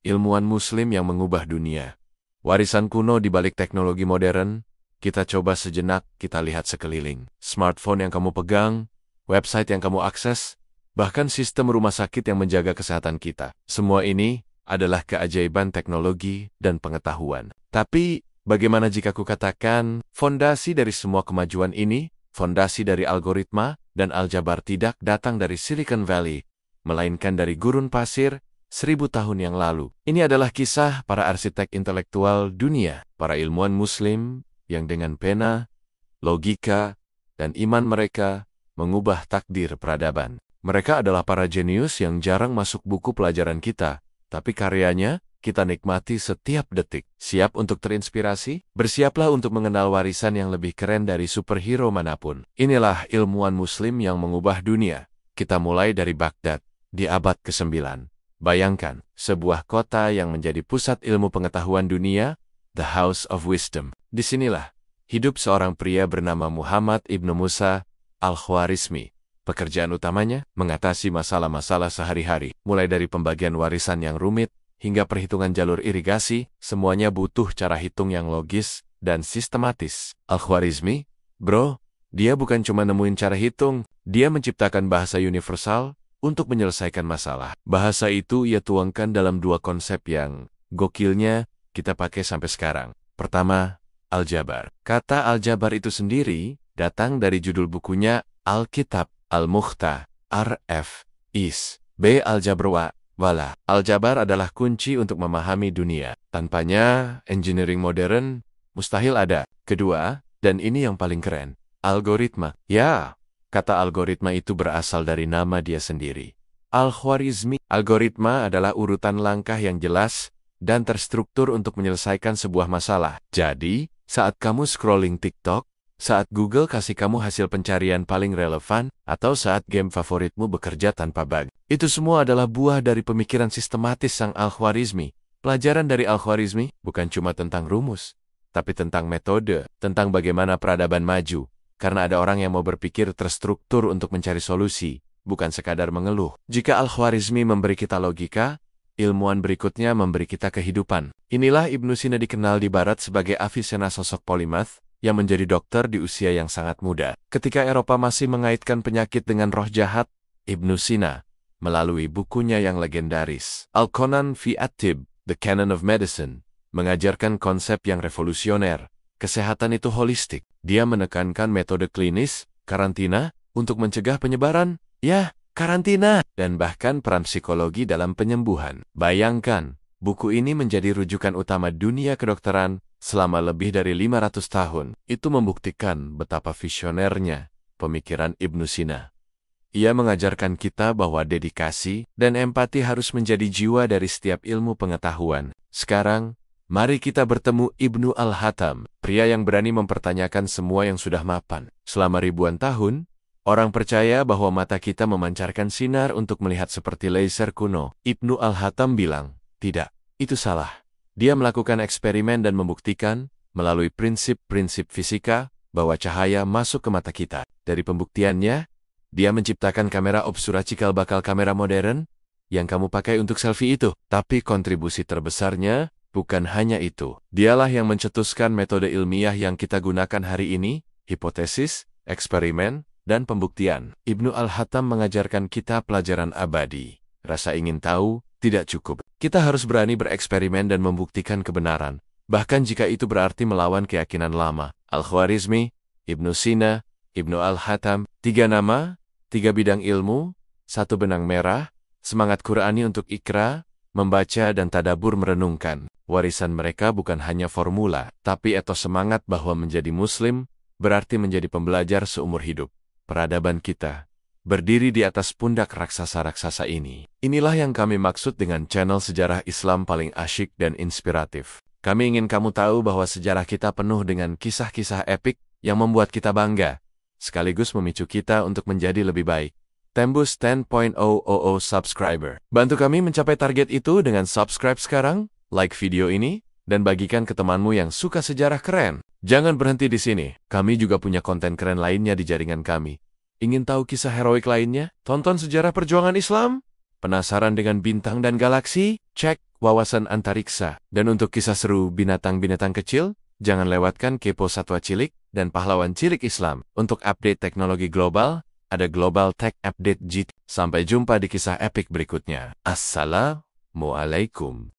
ilmuwan muslim yang mengubah dunia. Warisan kuno di balik teknologi modern, kita coba sejenak kita lihat sekeliling. Smartphone yang kamu pegang, website yang kamu akses, bahkan sistem rumah sakit yang menjaga kesehatan kita. Semua ini adalah keajaiban teknologi dan pengetahuan. Tapi, bagaimana jika ku katakan, fondasi dari semua kemajuan ini, fondasi dari algoritma dan aljabar tidak datang dari Silicon Valley, melainkan dari gurun pasir 1000 tahun yang lalu. Ini adalah kisah para arsitek intelektual dunia, para ilmuwan muslim yang dengan pena, logika, dan iman mereka mengubah takdir peradaban. Mereka adalah para jenius yang jarang masuk buku pelajaran kita, tapi karyanya kita nikmati setiap detik. Siap untuk terinspirasi? Bersiaplah untuk mengenal warisan yang lebih keren dari superhero manapun. Inilah ilmuwan muslim yang mengubah dunia. Kita mulai dari Baghdad, di abad ke-9. Bayangkan, sebuah kota yang menjadi pusat ilmu pengetahuan dunia, The House of Wisdom. Disinilah hidup seorang pria bernama Muhammad ibnu Musa al-Khwarizmi. Pekerjaan utamanya mengatasi masalah-masalah sehari-hari, mulai dari pembagian warisan yang rumit hingga perhitungan jalur irigasi, semuanya butuh cara hitung yang logis dan sistematis. Al-Khwarizmi, bro, dia bukan cuma nemuin cara hitung, dia menciptakan bahasa universal untuk menyelesaikan masalah. Bahasa itu ia tuangkan dalam dua konsep yang gokilnya kita pakai sampai sekarang. Pertama, aljabar. Kata aljabar itu sendiri datang dari judul bukunya Alkitab Al-Mukhta, R.F. Is. B. Aljabar wala. Aljabar adalah kunci untuk memahami dunia. Tanpanya, engineering modern mustahil ada. Kedua, dan ini yang paling keren, algoritma. Ya, kata algoritma itu berasal dari nama dia sendiri. Al-Khwarizmi. Algoritma adalah urutan langkah yang jelas dan terstruktur untuk menyelesaikan sebuah masalah. Jadi, saat kamu scrolling TikTok, saat Google kasih kamu hasil pencarian paling relevan, atau saat game favoritmu bekerja tanpa bug, itu semua adalah buah dari pemikiran sistematis sang Al-Khwarizmi. Pelajaran dari Al-Khwarizmi bukan cuma tentang rumus, tapi tentang metode, tentang bagaimana peradaban maju, karena ada orang yang mau berpikir terstruktur untuk mencari solusi, bukan sekadar mengeluh. Jika Al-Khwarizmi memberi kita logika, ilmuwan berikutnya memberi kita kehidupan. Inilah Ibnu Sina dikenal di Barat sebagai Avicenna, sosok polimath yang menjadi dokter di usia yang sangat muda. Ketika Eropa masih mengaitkan penyakit dengan roh jahat, Ibnu Sina, melalui bukunya yang legendaris, Al-Qanan fi At-Tibb, The Canon of Medicine, mengajarkan konsep yang revolusioner. Kesehatan itu holistik. Dia menekankan metode klinis, karantina, untuk mencegah penyebaran, karantina, dan bahkan peran psikologi dalam penyembuhan. Bayangkan, buku ini menjadi rujukan utama dunia kedokteran selama lebih dari 500 tahun. Itu membuktikan betapa visionernya pemikiran Ibnu Sina. Ia mengajarkan kita bahwa dedikasi dan empati harus menjadi jiwa dari setiap ilmu pengetahuan. Sekarang, mari kita bertemu Ibnu Al-Hatham, pria yang berani mempertanyakan semua yang sudah mapan. Selama ribuan tahun, orang percaya bahwa mata kita memancarkan sinar untuk melihat seperti laser kuno. Ibnu Al-Hatham bilang, tidak, itu salah. Dia melakukan eksperimen dan membuktikan, melalui prinsip-prinsip fisika, bahwa cahaya masuk ke mata kita. Dari pembuktiannya, dia menciptakan kamera obscura cikal bakal kamera modern yang kamu pakai untuk selfie itu. Tapi kontribusi terbesarnya bukan hanya itu. Dialah yang mencetuskan metode ilmiah yang kita gunakan hari ini, hipotesis, eksperimen, dan pembuktian. Ibnu Al-Hatham mengajarkan kita pelajaran abadi. Rasa ingin tahu tidak cukup. Kita harus berani bereksperimen dan membuktikan kebenaran, bahkan jika itu berarti melawan keyakinan lama. Al-Khwarizmi, Ibnu Sina, Ibnu Al-Hatham, 3 nama, 3 bidang ilmu, 1 benang merah, semangat Qur'ani untuk ikra, membaca dan tadabur merenungkan. Warisan mereka bukan hanya formula, tapi etos semangat bahwa menjadi muslim berarti menjadi pembelajar seumur hidup. Peradaban kita berdiri di atas pundak raksasa-raksasa ini. Inilah yang kami maksud dengan channel sejarah Islam paling asyik dan inspiratif. Kami ingin kamu tahu bahwa sejarah kita penuh dengan kisah-kisah epik yang membuat kita bangga, sekaligus memicu kita untuk menjadi lebih baik. Tembus 10.000 subscriber. Bantu kami mencapai target itu dengan subscribe sekarang, like video ini, dan bagikan ke temanmu yang suka sejarah keren. Jangan berhenti di sini, kami juga punya konten keren lainnya di jaringan kami. Ingin tahu kisah heroik lainnya? Tonton sejarah perjuangan Islam? Penasaran dengan bintang dan galaksi? Cek wawasan antariksa. Dan untuk kisah seru binatang-binatang kecil, jangan lewatkan Kepo Satwa Cilik dan Pahlawan Cilik Islam. Untuk update teknologi global, ada Global Tech Update GT. Sampai jumpa di kisah epik berikutnya. Assalamualaikum.